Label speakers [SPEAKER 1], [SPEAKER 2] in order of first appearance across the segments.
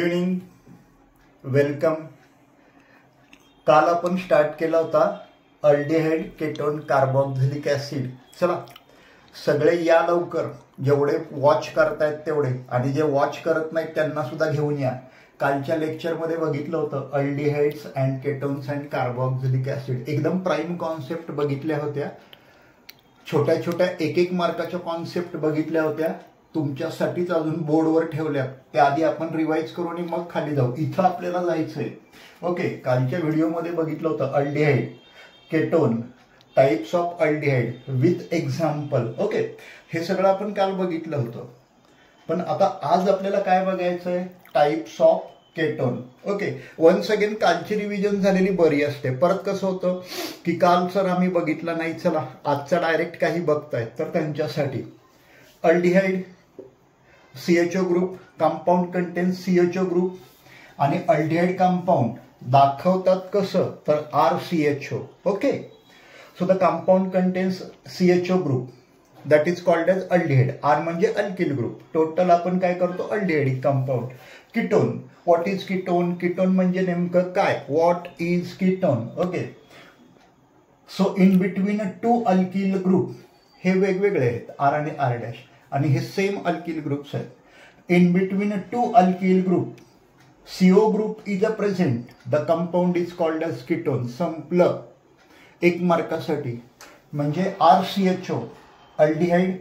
[SPEAKER 1] Evening, welcome. काल आपण start केला होता अल्डिहाइड केटोन कार्बोक्सिलिक ऍसिड. चला सगळे या लवकर, जेवढे वॉच करतायत तेवढे, आणि जे वॉच करत नाहीत त्यांना सुद्धा घेऊन या. कालच्या लेक्चरमध्ये बघितलं होतं aldehydes and ketones and carboxylic acid. एकदम प्राईम कॉन्सेप्ट बघितल्या होत्या, छोट्या छोट्या एक मार्काच्या कॉन्सेप्ट बघितल्या होत्या, तुमच्यासाठीच अजून बोर्डवर ठेवल्यात. त्या आधी आपण रिवाइज करू आणि मग खाली जाऊ. इथं आपल्याला जायचंय. ओके, कालच्या व्हिडिओमध्ये बघितलं होतं aldehyde, ketone, types of aldehyde with example. Okay, हे सगळं आपण काल बघितलं होतं. पण आता आज आपल्याला काय बघायचंय? Types of ketone. Okay, once again कालची रिव्हिजन झालेली बरी असते. परत कसं होतं की काल सर आम्ही बघितला नाही, चला आजचा डायरेक्ट काही बघतायत तर त्यांच्यासाठी aldehyde CHO group, compound contains CHO group, आणि अल्डिहाइड कंपाऊंड दाखवतात कसं तर RCHO. Okay, so the compound contains CHO group that is called as aldehyde. R म्हणजे अल्किल ग्रुप. टोटल आपण काय करतो? Aldehyde compound. Ketone, what is ketone? Ketone म्हणजे नेमकं काय? What is ketone? Okay, so in between two alkyl group, हे वेगवेगळे आहेत R आणि R', आणि हे सेम अल्किल ग्रुप्स आहेत. In between two alkyl group CO group is a present, the compound is called as ketone. संपलं एक मार्कासाठी. म्हणजे RCHO अल्डिहाइड,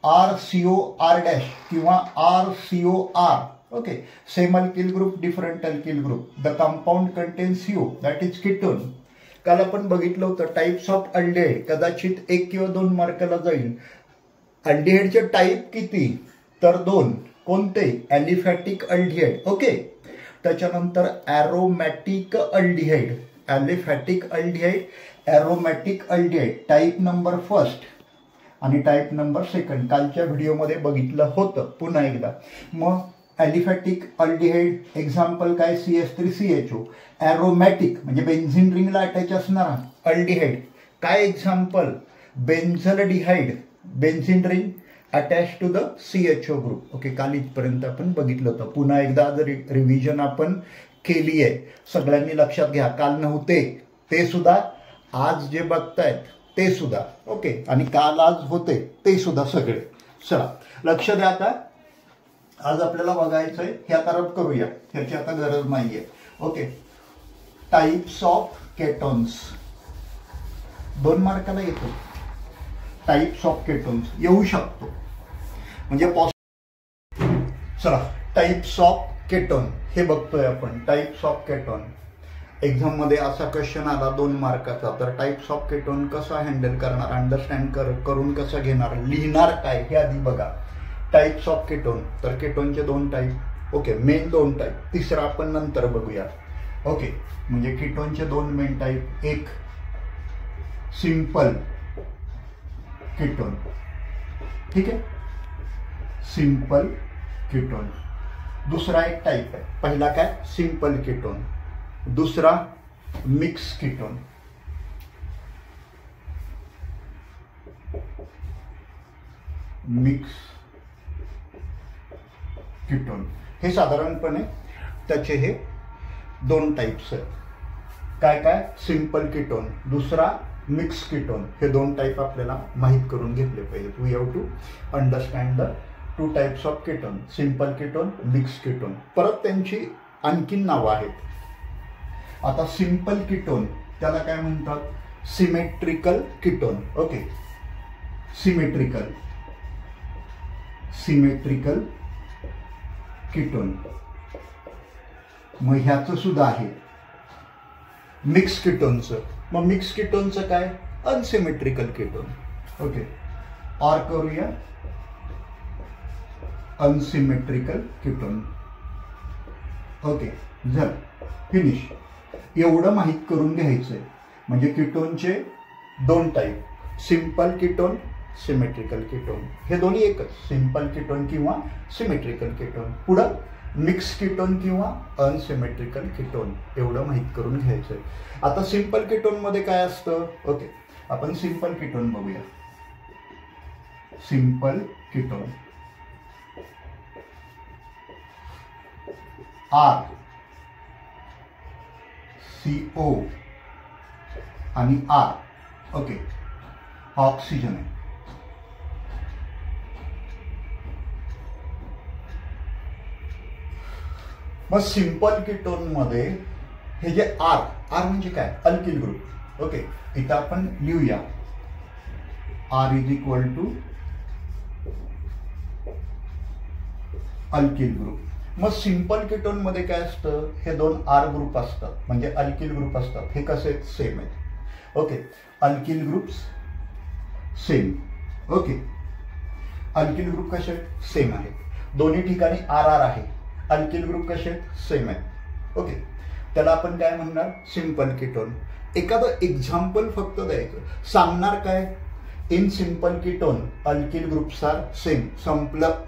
[SPEAKER 1] RCOR' किंवा RCOR. Okay, same alkyl group, different alkyl group. The compound contains CO that is ketone. काल आपण बघितलं होतं types of aldehyde. कदाचित 1 किंवा 2 मार्काला जाईल. अल्डिहाइडचे टाईप किती? तर 2. कोणते? Aliphatic aldehyde. ओके, त्याच्यानंतर aromatic aldehyde. Aliphatic aldehyde, aromatic aldehyde, type number first आणि टाईप नंबर सेकंड. कालच्या व्हिडिओमध्ये बघितलं होतं पुन्हा एकदा. मग ॲलिफॅटिक अल्डिहाइड एक्झाम्पल काय? CH3CHO. ॲरोमॅटिक म्हणजे बेन्झिन रिंगला अटॅच असणारा अल्डिहाइड. काय example? Benzaldehyde, benzene ring attach to the CHO group. Okay, काल इथपर्यंत आपण बघितलं होतं. पुन्हा एकदा जर रिव्हिजन आपण केली आहे. सगळ्यांनी लक्षात घ्या, काल नव्हते ते सुद्धा आज जे बघतायत ते सुद्धा. ओके, आणि काल आज होते ते सुद्धा सगळे. चला लक्ष द्या. आता आज आपल्याला बघायचंय, हे आता रब करूया, ह्याची आता गरज नाहीये. ओके, टाइप्स ऑफ केटोन्स 2 मार्काला येतो. टाइप्स ऑफ केटोन्स येऊ शकतो म्हणजे चला टाइप्स ऑफ केटोन हे बघतोय आपण. टाइप्स ऑफ केटोन एक्झाम मध्ये असा क्वेश्चन आला 2 मार्काचा, तर टाइप्स ऑफ केटोन कसा हँडल करणार, अंडरस्टँड करून कसं घेणार, लिहिणार काय हे आधी बघा. टाइप्स ऑफ केटोन, तर केटोनचे 2 टाईप. ओके, मेन 2 टाईप, तिसरा आपण नंतर बघूया. ओके, म्हणजे केटोनचे 2 मेन टाईप. एक सिंपल कीटोन, ठीक आहे, सिंपल कीटोन. दुसरा एक टाइप आहे. पहिला काय? Simple ketone. दुसरा मिक्स कीटोन. मिक्स कीटोन हे साधारणपणे त्याचे हे 2 टाइप्स आहेत. काय काय? सिंपल कीटोन, दुसरा मिक्स कीटोन. हे 2 टाइप आपल्याला माहित करून घेतले पाहिजेत. We have to understand the 2 types of ketone, simple ketone, mix ketone. परत त्यांची आणखीन नावं आहेत. आता सिंपल कीटोन त्याला काय म्हणतात? Symmetrical ketone. Okay, symmetrical ketone. मग ह्याचं सुद्धा आहे मिक्स कीटोनचं. मग मिक्स कीटोनचं काय? Unsymmetrical ketone. ओके, और करूया अनसिमेट्रिकल कीटोन. ओके, झालं, फिनिश. एवढं माहित करून घ्यायचंय. म्हणजे कीटोनचे 2 type, simple ketone, symmetrical ketone. हे दोन्ही एकच, सिंपल कीटोन किंवा सिमेट्रिकल कीटोन. पुढं मिक्स कीटोन किंवा अनसिमेट्रिकल कीटोन. एवढं माहित करून घ्यायचंय. आता सिंपल कीटोन मध्ये काय असतं? ओके, आपण सिंपल कीटोन बघूया. सिंपल कीटोन आर CO आणि आर. ओके, हा ऑक्सिजन आहे. मग सिंपल कीटोन मध्ये हे जे आर म्हणजे काय, अल्किल ग्रुप. ओके, इथं आपण लिहूया R is equal to alkyl group. मग सिंपल कीटोन मध्ये काय असतं, हे दोन R ग्रुप असतात म्हणजे अल्किल ग्रुप असतात. हे कसे सेम आहेत. Okay, alkyl groups same. Okay, alkyl group कसे सेम आहेत, दोन्ही ठिकाणी RR आहे. अल्किल ग्रुप कसे सेम आहेत. ओके, त्याला आपण काय म्हणणार, सिंपल कीटोन. एखादं एक्झाम्पल फक्त द्यायचं, सांगणार काय, in simple ketone alkyl groups are same. संपलं.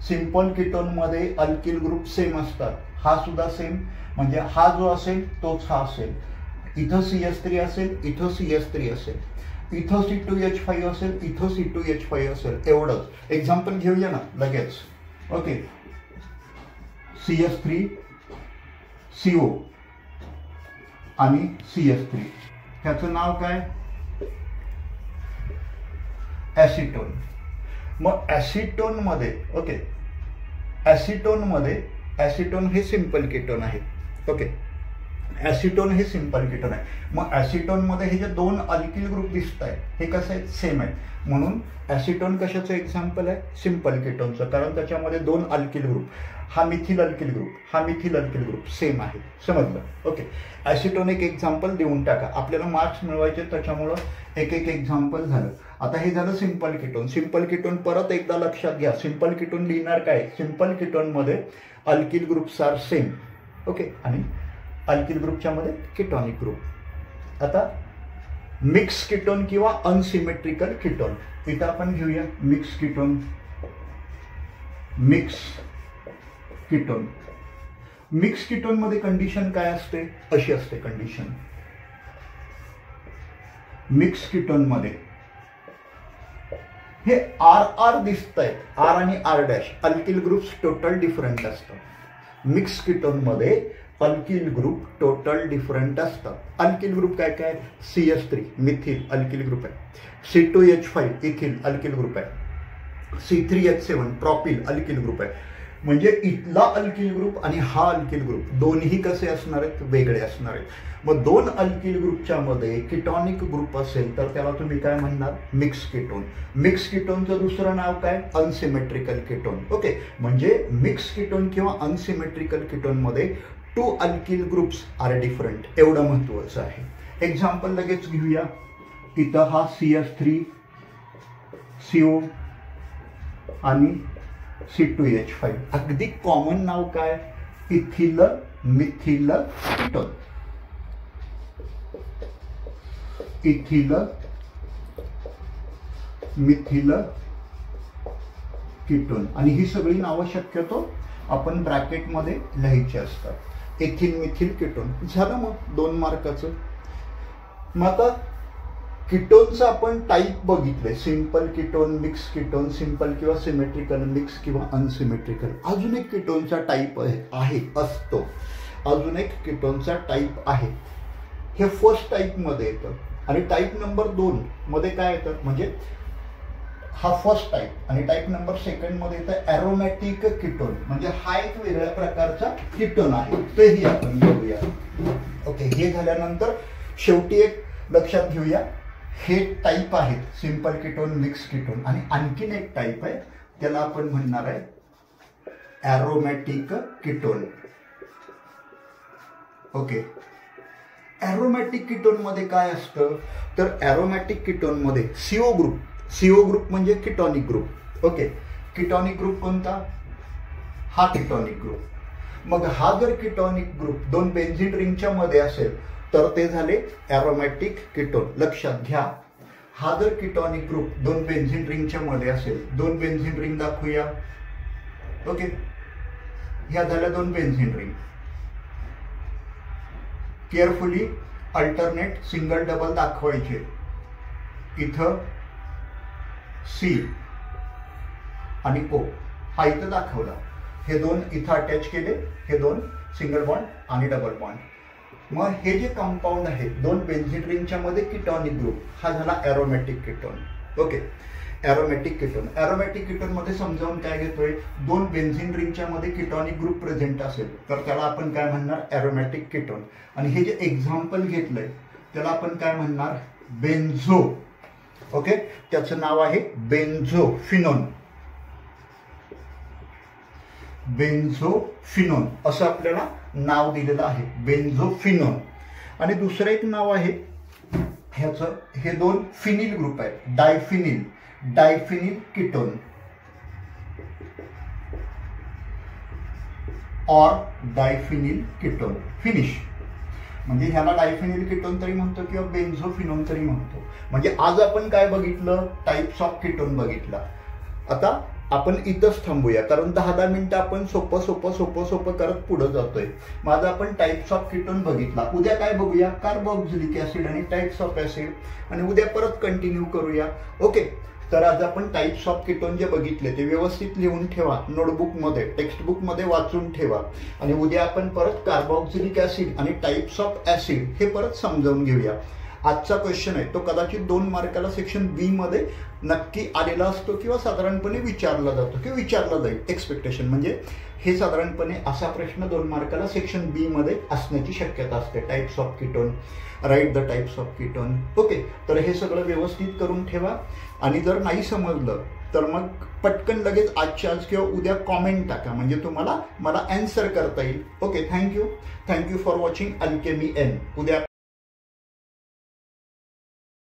[SPEAKER 1] सिंपल कीटोन मध्ये अल्किल ग्रुप सेम असतात. हा सुद्धा सेम, म्हणजे हा जो असेल तोच हा असेल. इथं CH3 असेल, इथं CH3 असेल, इथं C2H5 असेल, इथं C2H5 असेल. एवढंच. एक्झाम्पल घेऊया ना लगेच. ओके, CH3 CO आणि CH3, ह्याचं नाव काय, ऍसिटोन. मग ऍसिटोन मध्ये, ओके, ऍसिटोन मध्ये, ऍसिटोन हे सिंपल कीटोन आहे. ओके, ऍसिटोन हे सिंपल कीटोन आहे. मग ऍसिटोन मध्ये हे जे दोन अल्किल ग्रुप दिसत आहेत हे कसे आहेत, सेम आहेत. म्हणून ऍसिटोन कशाचं एक्झाम्पल आहे, सिंपल कीटोनचं, कारण त्याच्यामध्ये दोन अल्किल ग्रुप, हा मिथिल अल्किल ग्रुप, हा मिथिल अल्किल ग्रुप सेम आहे. समजलं. ओके, ऍसिटोन एक एक्झाम्पल देऊन टाका, आपल्याला मार्क्स मिळवायचे, त्याच्यामुळं एक एक्झाम्पल झालं. आता हे झालं सिंपल कीटोन. सिंपल कीटोन परत एकदा लक्षात घ्या. सिंपल कीटोन लिहिणार काय, सिंपल कीटोन मध्ये alkyl groups are same. Okay, आणि अल्किल ग्रुपच्या मध्ये कीटोनिक ग्रुप. आता मिक्स कीटोन किंवा अनसिमेट्रिकल कीटोन, इथं आपण घेऊया mix ketone. Mix ketone, mix ketone मध्ये कंडिशन काय असते, अशी असते कंडिशन. मिक्स कीटोन मध्ये हे RR दिसत आहेत, R आणि R', alkyl groups total different असतात. मिक्स कीटोन मध्ये अल्किल ग्रुप टोटल डिफरंट असतात. अल्किल ग्रुप काय काय, CH3 मिथिल अल्किल ग्रुप आहे, C2H5 इथिल अल्किल ग्रुप आहे, C3H7 प्रोपिल अल्किल ग्रुप आहे. म्हणजे इथला अल्किल ग्रुप आणि हा अल्किल ग्रुप दोन्ही कसे असणार आहेत, वेगळे असणार आहेत. मग दोन अल्किल ग्रुपच्या मध्ये कीटॉनिक ग्रुप असेल तर त्याला तुम्ही काय म्हणणार, मिक्स कीटोन. मिक्स कीटोनचं दुसरं नाव काय, अनसिमेट्रिकल कीटोन. ओके, म्हणजे मिक्स कीटोन किंवा अनसिमेट्रिकल कीटोन मध्ये two alkyl groups are different, एवढं महत्वाचं आहे. एक्झाम्पल लगेच घेऊया. इथं हा CH3 CO आणि C2H5, अगदी कॉमन नाव काय, ethyl methyl ketone. Ethyl methyl ketone. आणि ही सगळी नावं शक्यतो आपण ब्रॅकेटमध्ये लिहायची असतात. इथिल मिथिल कीटोन झालं. मग 2 मार्काचं. मग आता कीटोनचं आपण टाईप बघितले, simple ketone, mix ketone, simple किंवा सिमेट्रिकल, मिक्स किंवा अनसिमेट्रिकल. अजून एक कीटोनचा टाईप आहे असतो, अजून एक कीटोनचा टाईप आहे. हे फर्स्ट टाईप मध्ये येतं. आणि टाईप नंबर 2 मध्ये काय येतं, म्हणजे हा फर्स्ट टाईप, आणि टाईप नंबर 2 मध्ये येतं ॲरोमॅटिक कीटोन. म्हणजे हा एक वेगळ्या प्रकारचा कीटोन आहे, तेही आपण घेऊया. ओके, हे झाल्यानंतर शेवटी एक लक्षात घेऊया, हे टाईप आहेत सिंपल कीटोन, मिक्स कीटोन. आणि आणखीन एक टाईप आहे, त्याला आपण म्हणणार आहे aromatic ketone. Okay, aromatic ketone मध्ये काय असतं, तर ॲरोमॅटिक कीटोन मध्ये CO ग्रुप, CO ग्रुप म्हणजे ketonic group. Okay, ketonic group कोणता, हा कीटॉनिक ग्रुप. मग हा जर कीटॉनिक ग्रुप 2 बेन्झीन रिंगच्या मध्ये असेल तर ते झाले ॲरोमॅटिक कीटोन. लक्षात घ्या, हा जर कीटॉनिक ग्रुप 2 बेन्झीन रिंगच्या मध्ये असेल, 2 बेन्झीन रिंग दाखवूया. ओके, ह्या झाल्या 2 benzene ring. Carefully alternate single double दाखवायचे. इथं C आणि O हा इथं दाखवला. हे दोन इथं अटॅच केले, हे दोन सिंगल बॉन्ड आणि डबल बॉन्ड. मग हे जे कंपाऊंड आहे दोन बेन्झीन रिंगच्या मध्ये कीटॉनिक ग्रुप, हा झाला aromatic ketone. Okay, aromatic ketone. Aromatic ketone मध्ये समजावून काय घेतोय, दोन बेन्झीन रिंगच्या मध्ये कीटॉनिक ग्रुप प्रेझेंट असेल तर त्याला आपण काय म्हणणार, एरोमॅटिक कीटोन. आणि हे जे एक्झाम्पल घेतलंय त्याला आपण काय म्हणणार, बेन्झो. ओके, त्याचं नाव आहे बेन्झोफिनोन. बेन्झोफिनोन असं आपल्याला नाव दिलेलं आहे, बेन्झोफिनोन. आणि दुसरं एक नाव आहे ह्याचं, हे दोन फिनिल ग्रुप आहेत, डायफिनिल, डायफिनिल कीटोन और डायफिनिल कीटोन. फिनिश म्हणजे ह्याला डायफिनिल कीटोन तरी म्हणतो किंवा बेन्झोफिनोन तरी म्हणतो. म्हणजे आज आपण काय बघितलं, टाइप्स ऑफ कीटोन बघितला. आता आपण इथंच थांबूया, कारण 10-10 मिनिटं आपण सोपं सोपं सोपं सोपं करत पुढे जातोय. माझं आपण टाइप्स ऑफ कीटोन बघितला. उद्या काय बघूया, कार्बोक्सिलिक ऍसिड आणि टाइप्स ऑफ ऍसिड, आणि उद्या परत कंटिन्यू करूया. ओके, तर आज आपण टाइप्स ऑफ कीटोन जे बघितले ते व्यवस्थित लिहून ठेवा, नोटबुकमध्ये, टेक्स्टबुकमध्ये वाचून ठेवा. आणि उद्या आपण परत कार्बोक्सिलिक ऍसिड आणि टाइप्स ऑफ ऍसिड हे परत समजावून घेऊया. आजचा क्वेश्चन आहे तो कदाचित 2 मार्काला सेक्शन बी मध्ये नक्की आलेला असतो किंवा साधारणपणे विचारला जातो किंवा विचारला जाईल. एक्सपेक्टेशन म्हणजे हे साधारणपणे असा प्रश्न 2 मार्काला सेक्शन बी मध्ये असण्याची शक्यता असते. Types of ketone, write the types of ketone. Okay, तर हे सगळं व्यवस्थित करून ठेवा. आणि जर नाही समजलं तर मग पटकन लगेच आजच्या आज किंवा उद्या कॉमेंट टाका, म्हणजे तुम्हाला मला आन्सर करता येईल. Okay, thank you for watching Alchemy N. उद्या